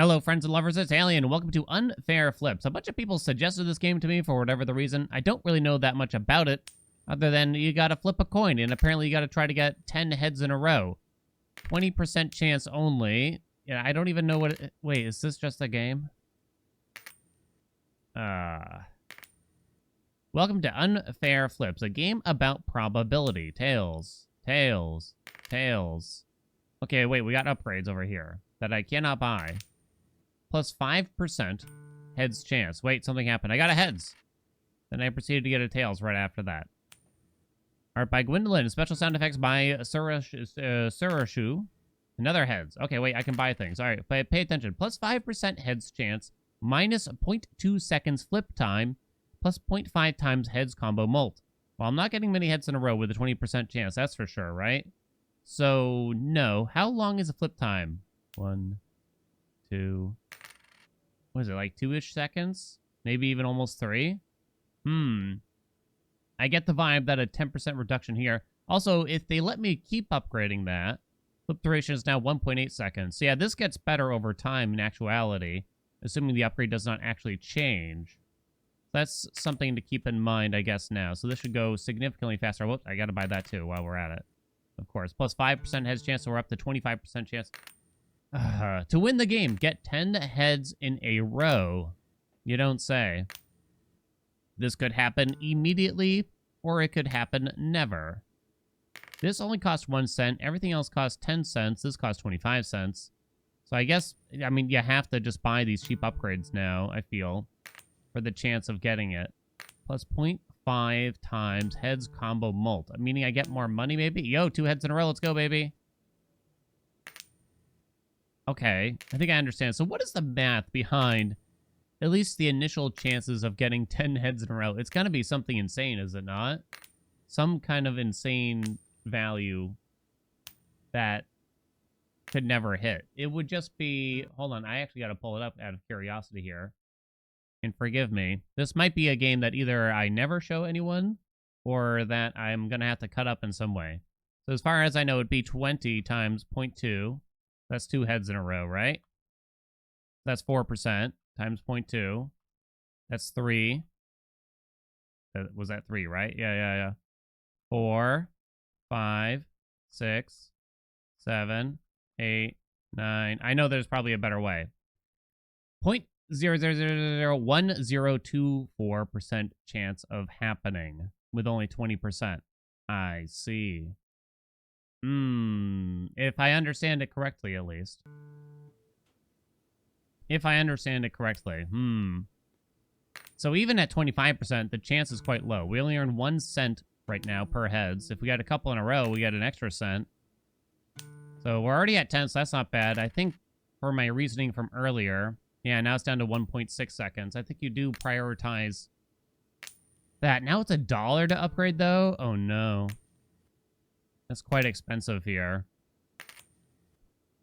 Hello, friends and lovers, it's Alien, and welcome to Unfair Flips. A bunch of people suggested this game to me for whatever the reason. I don't really know that much about it, other than you gotta flip a coin, and apparently you gotta try to get 10 heads in a row. 20% chance only. Yeah, I don't even know what it... Wait, is this just a game? Welcome to Unfair Flips, a game about probability. Tails. Tails. Tails. Okay, wait, we got upgrades over here that I cannot buy. Plus 5% heads chance. Wait, something happened. I got a heads. Then I proceeded to get a tails right after that. Art by Gwendolyn. Special sound effects by Surashu. Another heads. Okay, wait, I can buy things. All right, pay attention. Plus 5% heads chance. Minus 0.2 seconds flip time. Plus 0.5 times heads combo mult. Well, I'm not getting many heads in a row with a 20% chance. That's for sure, right? So, no. How long is a flip time? 1, 2... What is it, like 2-ish seconds? Maybe even almost 3? I get the vibe that a 10% reduction here. Also, if they let me keep upgrading that, flip duration is now 1.8 seconds. So yeah, this gets better over time in actuality, assuming the upgrade does not actually change. That's something to keep in mind, I guess, now. So this should go significantly faster. Whoops, I gotta buy that too while we're at it. Of course. Plus 5% heads chance, so we're up to 25% chance. To win the game, get 10 heads in a row. You don't say. This could happen immediately, or it could happen never. This only costs 1 cent. Everything else costs 10 cents. This costs 25 cents. So I guess, I mean, you have to just buy these cheap upgrades now, I feel, for the chance of getting it. Plus 0.5 times heads combo mult. Meaning I get more money, maybe? Yo, 2 heads in a row. Let's go, baby. Okay, I think I understand. So what is the math behind at least the initial chances of getting 10 heads in a row? It's got to be something insane, is it not? Some kind of insane value that could never hit. It would just be... Hold on, I actually got to pull it up out of curiosity here. And forgive me. This might be a game that either I never show anyone or that I'm going to have to cut up in some way. So as far as I know, it'd be 20 times 0.2. That's 2 heads in a row, right? That's 4% times 0.2. That's 3. Was that 3, right? Yeah. 4, 5, 6, 7, 8, 9. I know there's probably a better way. 0.0001024% chance of happening with only 20%. I see. If I understand it correctly, at least. If I understand it correctly. So even at 25%, the chance is quite low. We only earn 1 cent right now per heads. If we got a couple in a row, we get an extra cent. So we're already at 10, so that's not bad. I think for my reasoning from earlier, yeah, now it's down to 1.6 seconds. I think you do prioritize that. Now it's $1 to upgrade, though? Oh, no. That's quite expensive here.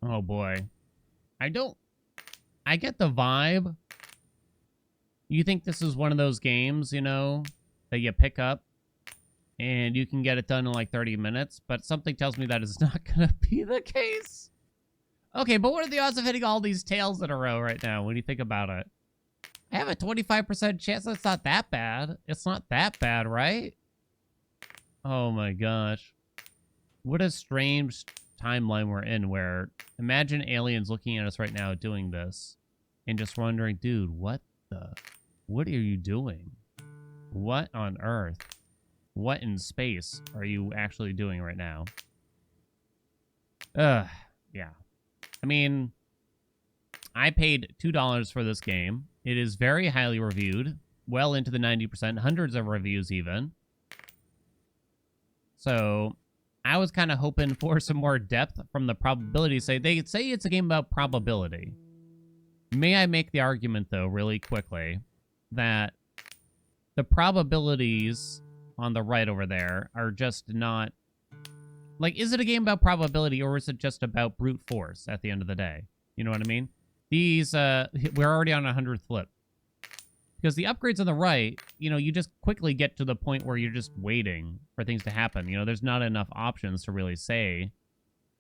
Oh, boy. I get the vibe. You think this is one of those games, you know, that you pick up and you can get it done in like 30 minutes, but something tells me that is not going to be the case. Okay, but what are the odds of hitting all these tails in a row right now when you think about it? I have a 25% chance. That's not that bad. It's not that bad, right? Oh my gosh. What a strange timeline we're in where imagine aliens looking at us right now doing this and just wondering, dude, what are you doing? What on earth? What in space are you actually doing right now? Yeah. I mean, I paid $2 for this game. It is very highly reviewed, well into the 90%, hundreds of reviews even. So I was kind of hoping for some more depth from the probability. They say it's a game about probability. May I make the argument, though, really quickly, that the probabilities on the right over there are just not... Like, is it a game about probability, or is it just about brute force at the end of the day? You know what I mean? These, we're already on 100th flip. Because the upgrades on the right, you know, you just quickly get to the point where you're just waiting for things to happen. You know, there's not enough options to really say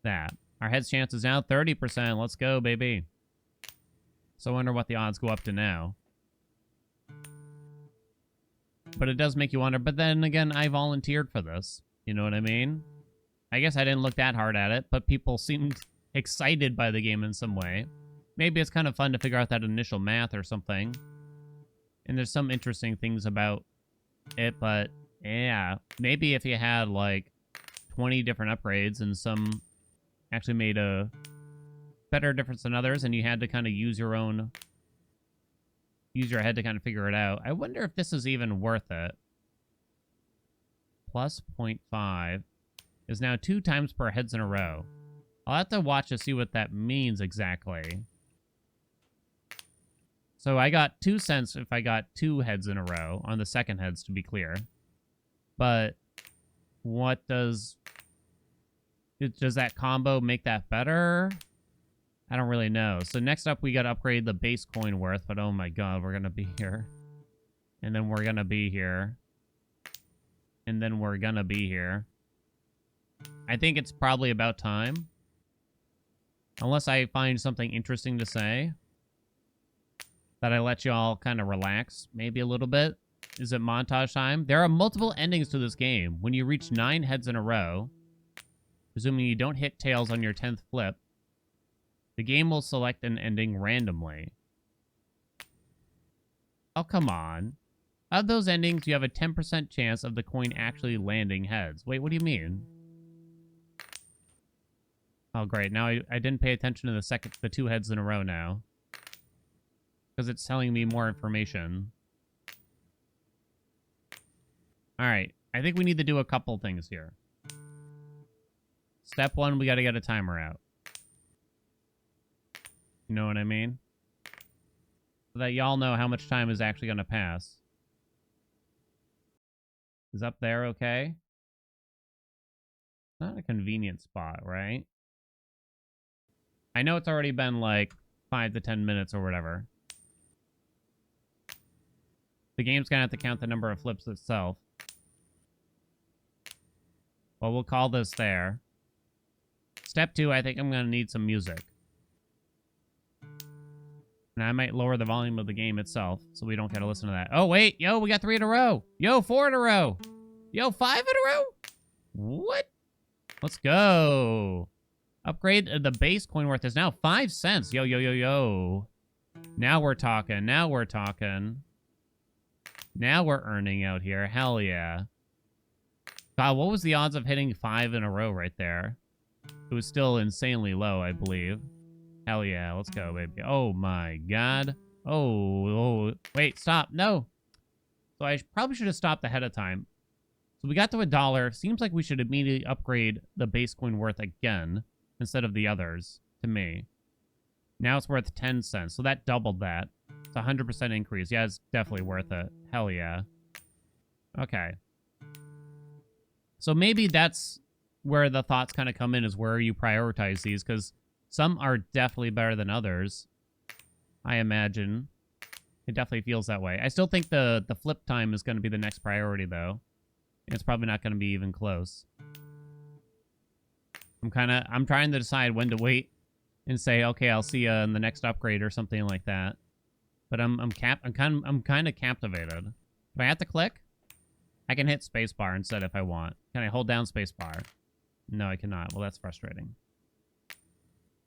that. Our heads chance is now 30%. Let's go, baby. So I wonder what the odds go up to now. But it does make you wonder. But then again, I volunteered for this. You know what I mean? I guess I didn't look that hard at it, but people seemed excited by the game in some way. Maybe it's kind of fun to figure out that initial math or something. And there's some interesting things about it, but yeah. Maybe if you had like 20 different upgrades and some actually made a better difference than others and you had to kind of use your head to kind of figure it out. I wonder if this is even worth it. Plus 0.5 is now 2 times per heads in a row. I'll have to watch to see what that means exactly. So I got 2 cents if I got 2 heads in a row on the second heads, to be clear. But what does that combo make that better? I don't really know. So next up, we got to upgrade the base coin worth. But oh my god, we're going to be here. And then we're going to be here. And then we're going to be here. I think it's probably about time. Unless I find something interesting to say. That I let y'all kind of relax maybe a little bit. Is it montage time? There are multiple endings to this game. When you reach 9 heads in a row, presuming you don't hit tails on your 10th flip, the game will select an ending randomly. Oh, come on. Of those endings, you have a 10% chance of the coin actually landing heads. Wait, what do you mean? Oh, great. Now I didn't pay attention to the 2 heads in a row now. Because it's telling me more information. Alright. I think we need to do a couple things here. Step 1, we got to get a timer out. You know what I mean? So that y'all know how much time is actually going to pass. Is up there okay? Not a convenient spot, right? I know it's already been like 5 to 10 minutes or whatever. The game's going to have to count the number of flips itself. Well, we'll call this there. Step 2, I think I'm going to need some music. And I might lower the volume of the game itself so we don't get to listen to that. Oh, wait. Yo, we got 3 in a row. Yo, 4 in a row. Yo, 5 in a row? What? Let's go. Upgrade the base coin worth is now 5 cents. Yo, yo, yo, yo. Now we're talking. Now we're talking. Now we're earning out here. Hell yeah. God, what was the odds of hitting 5 in a row right there? It was still insanely low, I believe. Hell yeah. Let's go, baby. Oh my god. Oh, wait, stop. No. So I probably should have stopped ahead of time. So we got to $1. Seems like we should immediately upgrade the base coin worth again instead of the others, to me. Now it's worth 10 cents. So that doubled that. It's a 100% increase. Yeah, it's definitely worth it. Hell yeah. Okay. So maybe that's where the thoughts kind of come in, is where you prioritize these, because some are definitely better than others. I imagine. It definitely feels that way. I still think the flip time is going to be the next priority, though. It's probably not going to be even close. I'm trying to decide when to wait and say, okay, I'll see you in the next upgrade or something like that. But I'm kind of captivated. Do I have to click? I can hit spacebar instead if I want. Can I hold down spacebar? No, I cannot. Well, that's frustrating.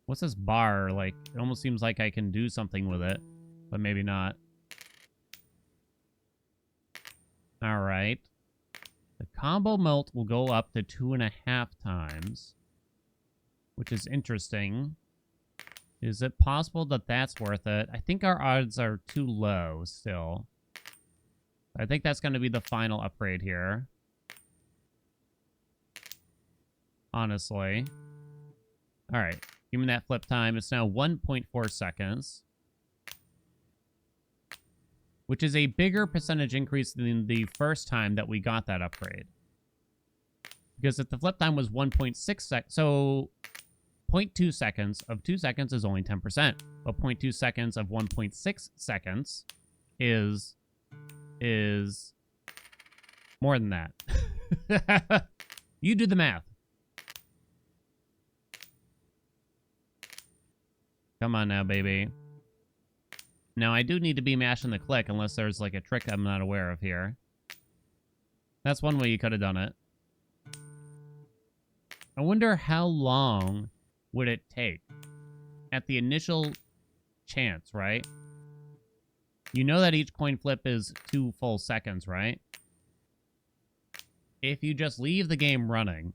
What's this bar? Like, it almost seems like I can do something with it, but maybe not. All right. The combo mult will go up to 2.5 times, which is interesting. Is it possible that that's worth it? I think our odds are too low still. I think that's going to be the final upgrade here. Honestly. All right. Give me that flip time. It's now 1.4 seconds. Which is a bigger percentage increase than the first time that we got that upgrade. Because if the flip time was 1.6 seconds, so 0.2 seconds of 2 seconds is only 10%. But 0.2 seconds of 1.6 seconds is more than that. You do the math. Come on now, baby. Now, I do need to be mashing the click unless there's, like, a trick I'm not aware of here. That's one way you could have done it. I wonder how long would it take at the initial chance, right? You know that each coin flip is 2 full seconds, right? If you just leave the game running,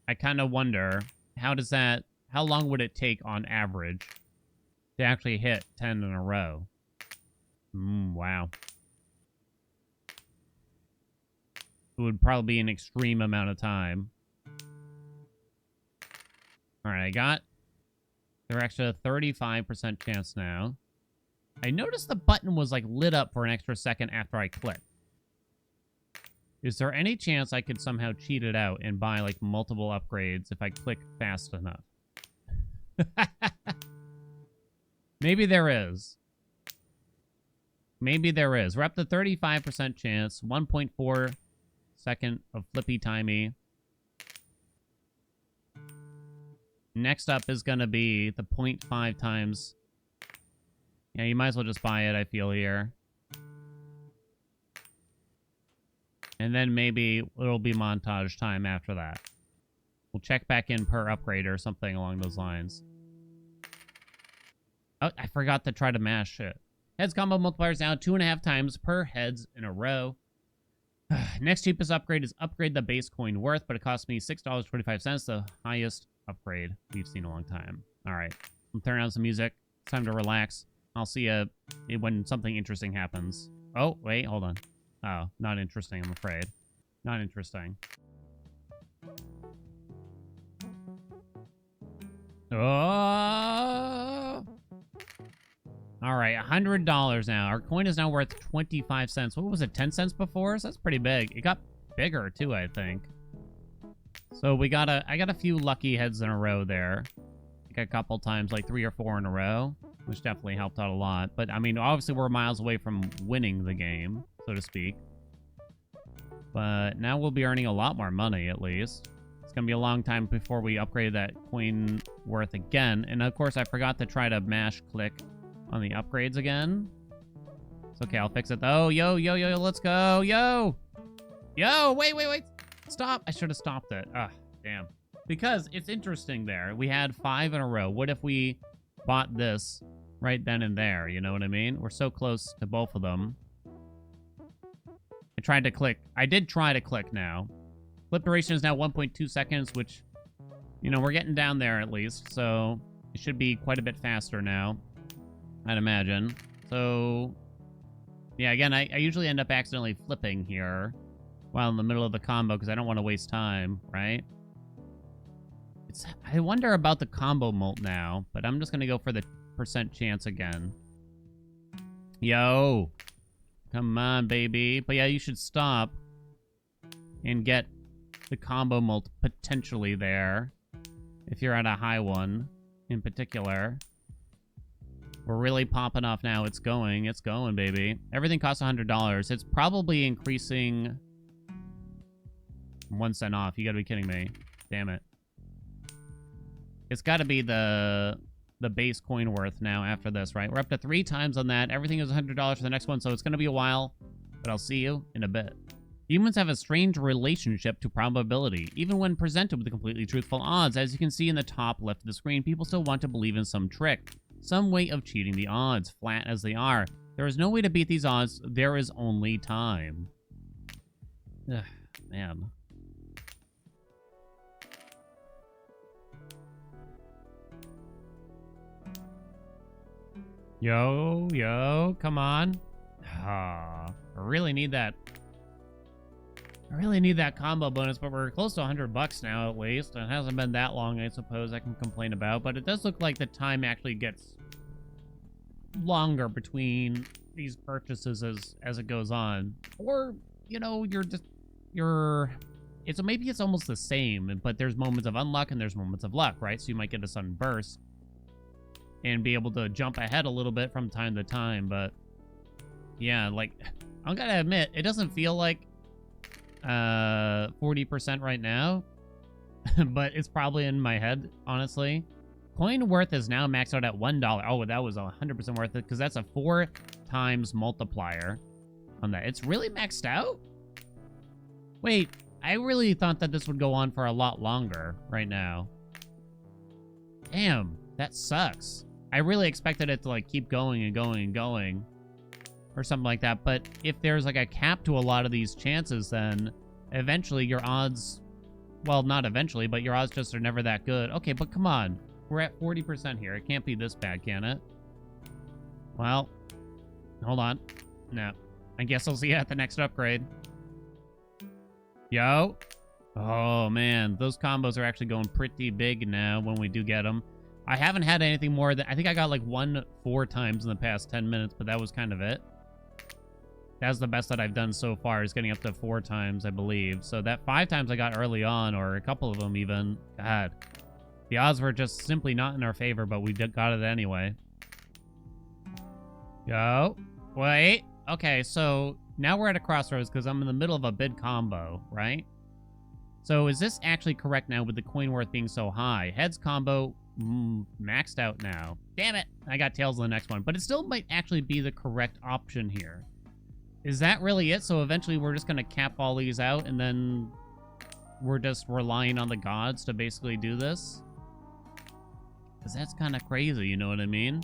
I kind of wonder, how long would it take on average to actually hit 10 in a row? Wow. It would probably be an extreme amount of time. All right, I got their extra 35% chance now. I noticed the button was, like, lit up for an extra second after I clicked. Is there any chance I could somehow cheat it out and buy, like, multiple upgrades if I click fast enough? Maybe there is. Maybe there is. We're up to 35% chance. 1.4 second of flippy timey. Next up is going to be the 0.5 times. Yeah, you might as well just buy it, I feel, here. And then maybe it'll be montage time after that. We'll check back in per upgrade or something along those lines. Oh, I forgot to try to mash it. Heads combo multipliers now 2.5 times per heads in a row. Next cheapest upgrade is upgrade the base coin worth, but it costs me $6.25, the highest upgrade we've seen in a long time. All right, I'm turning on some music. It's time to relax. I'll see you when something interesting happens. Oh, wait, hold on. Oh, not interesting, I'm afraid. Not interesting. Oh! All right, $100 now. Our coin is now worth 25 cents. What was it, 10 cents before? So that's pretty big. It got bigger, too, I think. So I got a few lucky heads in a row there. Like a couple times, like 3 or 4 in a row, which definitely helped out a lot. But, I mean, obviously we're miles away from winning the game, so to speak. But now we'll be earning a lot more money, at least. It's going to be a long time before we upgrade that coin worth again. And, of course, I forgot to try to mash click on the upgrades again. It's okay, I'll fix it, though. Yo, let's go. Yo, wait. Stop. I should have stopped it. Ah, damn. Because it's interesting there. We had 5 in a row. What if we bought this right then and there? You know what I mean? We're so close to both of them. I tried to click. I did try to click now. Flip duration is now 1.2 seconds, which, you know, we're getting down there at least. So it should be quite a bit faster now, I'd imagine. So, yeah, again, I usually end up accidentally flipping here while in the middle of the combo because I don't want to waste time, right? I wonder about the combo mult now, but I'm just going to go for the % chance again. Yo! Come on, baby. But yeah, you should stop and get the combo mult potentially there if you're at a high one in particular. We're really popping off now. It's going, baby. Everything costs $100. It's probably increasing 1 cent off. You gotta be kidding me. Damn it. It's gotta be the base coin worth now after this, right? We're up to 3 times on that. Everything is $100 for the next one, so it's gonna be a while, but I'll see you in a bit. Humans have a strange relationship to probability. Even when presented with completely truthful odds, as you can see in the top left of the screen, people still want to believe in some trick. Some way of cheating the odds, flat as they are. There is no way to beat these odds. There is only time. Ugh, man. Yo, come on. I really need that. I really need that combo bonus, but we're close to $100 now, at least. It hasn't been that long, I suppose, I can complain about. But it does look like the time actually gets longer between these purchases as it goes on. Or, you know, maybe it's almost the same, but there's moments of unluck and there's moments of luck, right? So you might get a sudden burst and be able to jump ahead a little bit from time to time. But yeah, like, I'm gonna admit, it doesn't feel like 40% right now, but it's probably in my head, honestly. Coin worth is now maxed out at $1. Oh, that was 100% worth it because that's a 4 times multiplier on that. It's really maxed out? Wait, I really thought that this would go on for a lot longer right now. Damn, that sucks. I really expected it to like keep going and going and going or something like that. But if there's like a cap to a lot of these chances, then eventually your odds, well, not eventually, but your odds just are never that good. Okay, but come on. We're at 40% here. It can't be this bad, can it? Well, hold on. No. I guess I'll see you at the next upgrade. Yo. Oh, man. Those combos are actually going pretty big now when we do get them. I haven't had anything more than... I think I got like 4 times in the past 10 minutes, but that was kind of it. That's the best that I've done so far, is getting up to 4 times, I believe. So that 5 times I got early on, or a couple of them even. God. The odds were just simply not in our favor, but we got it anyway. Yo. Wait. Okay, so now we're at a crossroads because I'm in the middle of a bid combo, right? So is this actually correct now with the coin worth being so high? Heads combo maxed out now. Damn it. I got tails in the next one, but it still might actually be the correct option here. Is that really it? So eventually we're just going to cap all these out and then we're just relying on the gods to basically do this? Because that's kind of crazy, you know what I mean?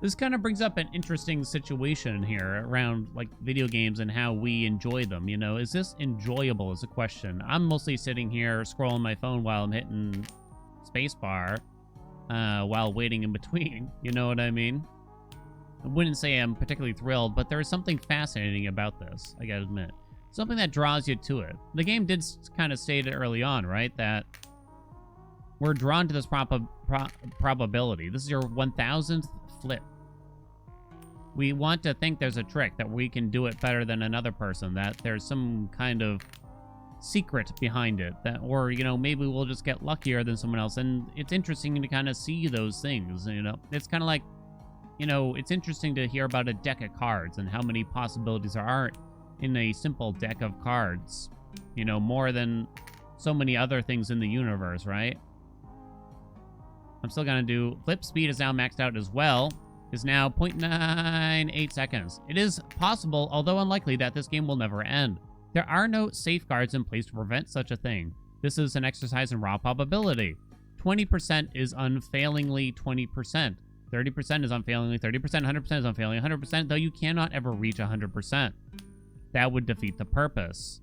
This kind of brings up an interesting situation here around, like, video games and how we enjoy them, you know? Is this enjoyable is a question. I'm mostly sitting here scrolling my phone while I'm hitting spacebar while waiting in between, you know what I mean? I wouldn't say I'm particularly thrilled, but there is something fascinating about this, I gotta admit. Something that draws you to it. The game did kind of state it early on, right? That we're drawn to this probability. This is your 1000th flip. We want to think there's a trick, that we can do it better than another person, that there's some kind of secret behind it, that, or, you know, maybe we'll just get luckier than someone else. And it's interesting to kind of see those things, you know? It's kind of like, you know, it's interesting to hear about a deck of cards and how many possibilities there are in a simple deck of cards, you know, more than so many other things in the universe, right? I'm still gonna do flip speed is now maxed out as well. Is now 0.98 seconds. It is possible, although unlikely, that this game will never end. There are no safeguards in place to prevent such a thing. This is an exercise in raw probability. 20% is unfailingly 20%. 30% is unfailingly 30%. 100% is unfailingly 100%, though you cannot ever reach 100%. That would defeat the purpose.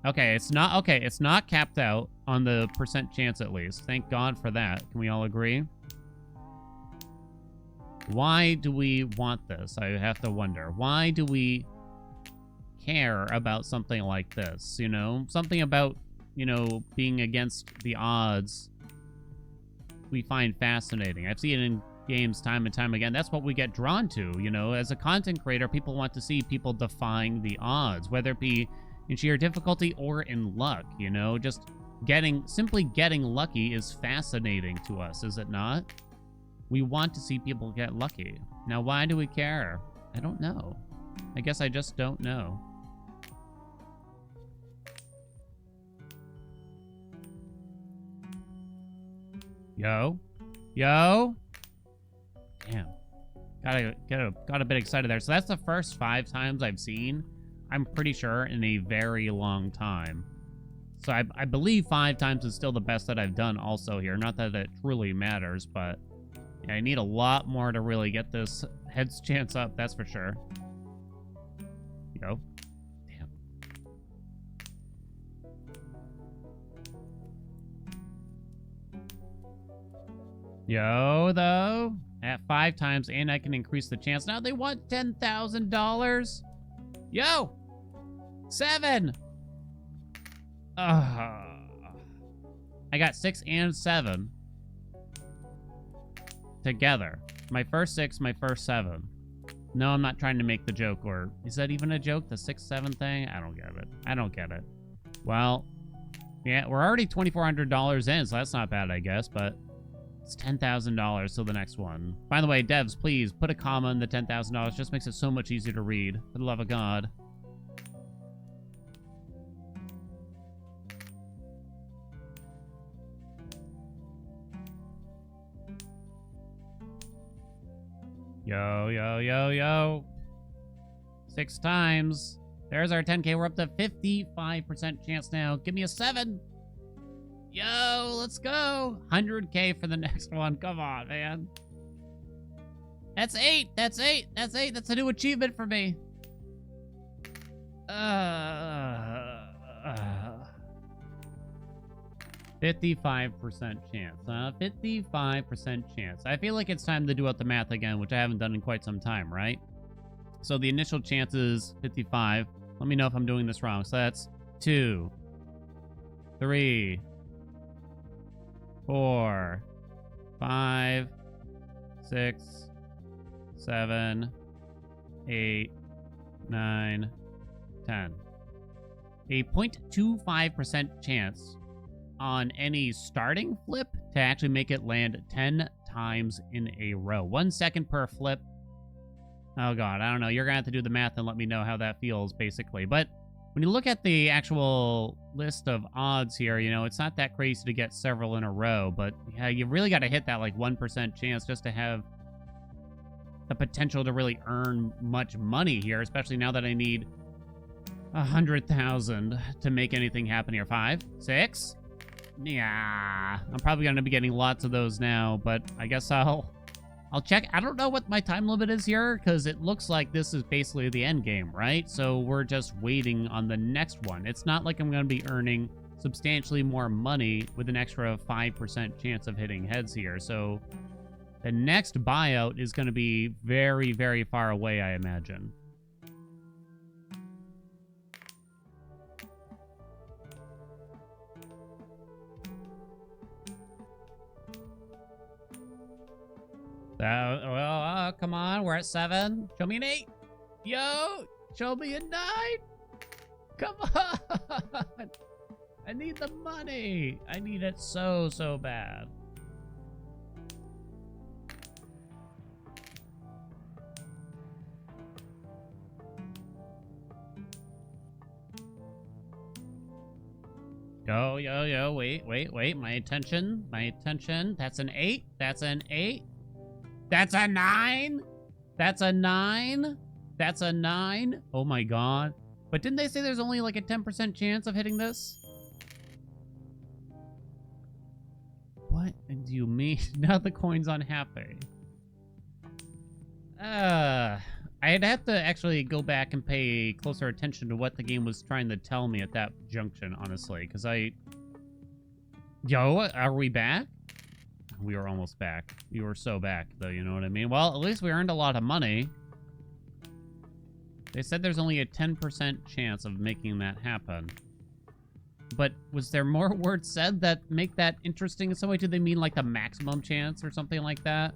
Okay, it's not capped out on the percent chance at least. Thank God for that. Can we all agree? Why do we want this? I have to wonder. Why do we care about something like this? You know, something about, you know, being against the odds we find fascinating. I've seen it in games time and time again. That's what we get drawn to, you know. As a content creator, people want to see people defying the odds, whether it be in sheer difficulty or in luck, you know. Just simply getting lucky is fascinating to us, is it not? We want to see people get lucky. Now, why do we care? I don't know. I guess I just don't know. Yo. Yo. Damn. Got a bit excited there. So that's the first 5 times I've seen, I'm pretty sure, in a very long time. So I believe 5 times is still the best that I've done also here. Not that it truly matters, but yeah, I need a lot more to really get this heads chance up, that's for sure. Yo. Damn. Yo, though. At 5 times, and I can increase the chance. Now they want $10,000. Yo! 7! I got 6 and 7. Together. My first 6, my first 7. No, I'm not trying to make the joke, or is that even a joke? The 6-7 thing? I don't get it. I don't get it. Well, yeah, we're already $2,400 in, so that's not bad, I guess, but it's $10,000 till the next one. By the way, devs, please put a comma in the $10,000. Just makes it so much easier to read. For the love of God. Yo, yo, yo, yo. 6 times. There's our 10K. We're up to 55% chance now. Give me a 7. Yo, let's go. 100K for the next one. Come on, man. That's 8. That's 8. That's 8. That's a new achievement for me. 55% chance. 55% chance. I feel like it's time to do out the math again, which I haven't done in quite some time, right? So the initial chance is 55. Let me know if I'm doing this wrong. So that's 2, 3, 4, 5, 6, 7, 8, 9, 10. A 0.25% chance on any starting flip to actually make it land 10 times in a row. 1 second per flip. Oh god, I don't know. You're gonna have to do the math and let me know how that feels, basically. But when you look at the actual list of odds here, you know, it's not that crazy to get several in a row, but yeah, you really got to hit that like 1% chance just to have the potential to really earn much money here, especially now that I need 100,000 to make anything happen here. 5, 6. Yeah, I'm probably going to be getting lots of those now, but I guess I'll check. I don't know what my time limit is here, because it looks like this is basically the end game, right? So we're just waiting on the next one. It's not like I'm going to be earning substantially more money with an extra 5% chance of hitting heads here. So the next buyout is going to be very, very far away, I imagine. Well, come on. We're at 7. Show me an 8. Yo, show me a 9. Come on. I need the money. I need it so, so bad. Yo, yo, yo. Wait. My attention. That's an 8. That's an 8. That's a 9. That's a 9. That's a 9. Oh my god. But didn't they say there's only like a 10% chance of hitting this? What do you mean? Now the coin's unhappy. I'd have to actually go back and pay closer attention to what the game was trying to tell me at that junction, honestly. Because Yo, are we back? We were almost back. We were so back, though, you know what I mean? Well, at least we earned a lot of money. They said there's only a 10% chance of making that happen. But was there more words said that make that interesting in some way? Do they mean like the maximum chance or something like that?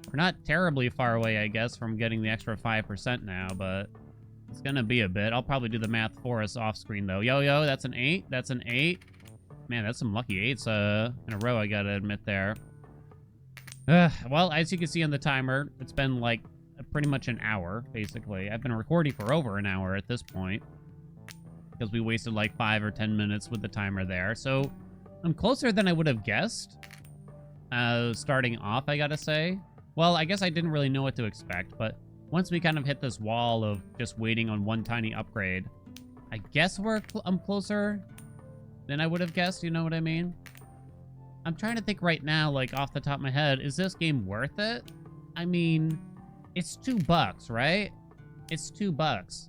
We're not terribly far away, I guess, from getting the extra 5% now, but it's gonna be a bit. I'll probably do the math for us off screen, though. Yo, that's an 8. That's an 8. Man, that's some lucky 8s in a row, I gotta admit there. Well, as you can see on the timer, it's been like pretty much an hour, basically. I've been recording for over an hour at this point, because we wasted like 5 or 10 minutes with the timer there. So I'm closer than I would have guessed. Starting off, I gotta say. Well, I guess I didn't really know what to expect, but once we kind of hit this wall of just waiting on one tiny upgrade, I guess I'm closer than I would have guessed, you know what I mean? I'm trying to think right now, like, off the top of my head, is this game worth it? I mean, it's $2, right? It's $2.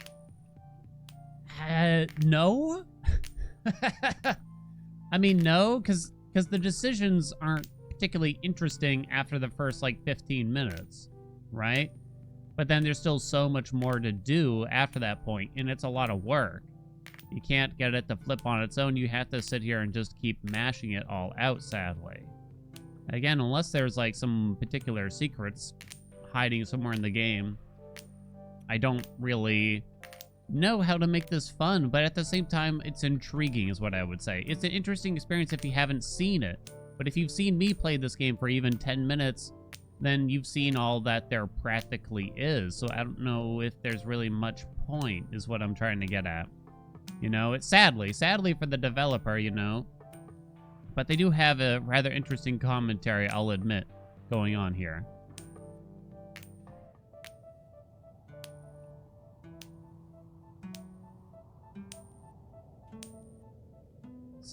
No? I mean, no, because the decisions aren't particularly interesting after the first, like, 15 minutes, right? But then there's still so much more to do after that point, and it's a lot of work. You can't get it to flip on its own. You have to sit here and just keep mashing it all out, sadly. Again, unless there's, like, some particular secrets hiding somewhere in the game, I don't really know how to make this fun, but at the same time, it's intriguing is what I would say. It's an interesting experience if you haven't seen it, but if you've seen me play this game for even 10 minutes, then you've seen all that there practically is, so I don't know if there's really much point, is what I'm trying to get at. You know, it's sadly for the developer, you know, but they do have a rather interesting commentary, I'll admit, going on here.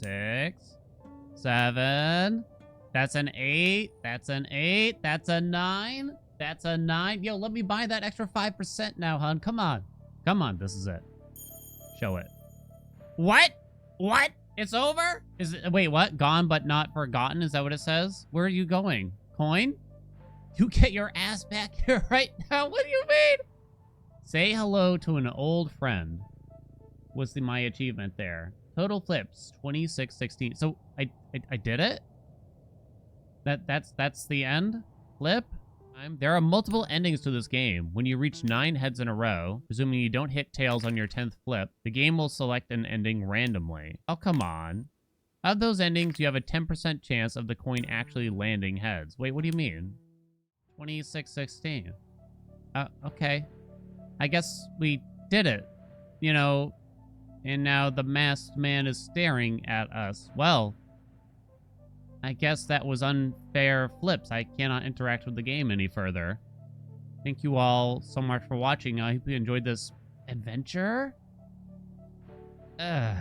6, 7. That's an 8. That's an 8. That's a 9. That's a 9. Yo, let me buy that extra 5% now, hun. Come on. Come on. This is it. Show it. What? What? It's over? Is it? Wait, what? Gone but not forgotten? Is that what it says? Where are you going? Coin? You get your ass back here right now? What do you mean? Say hello to an old friend. Was my achievement there? Total flips 2616. So I did it. That's the end. Flip. There are multiple endings to this game. When you reach 9 heads in a row, presuming you don't hit tails on your 10th flip, the game will select an ending randomly. Oh, come on. Of those endings, you have a 10% chance of the coin actually landing heads. Wait, what do you mean? 2616. Okay. I guess we did it. You know, and now the masked man is staring at us. Well, I guess that was unfair flips. I cannot interact with the game any further. Thank you all so much for watching. I hope you enjoyed this adventure. Ugh.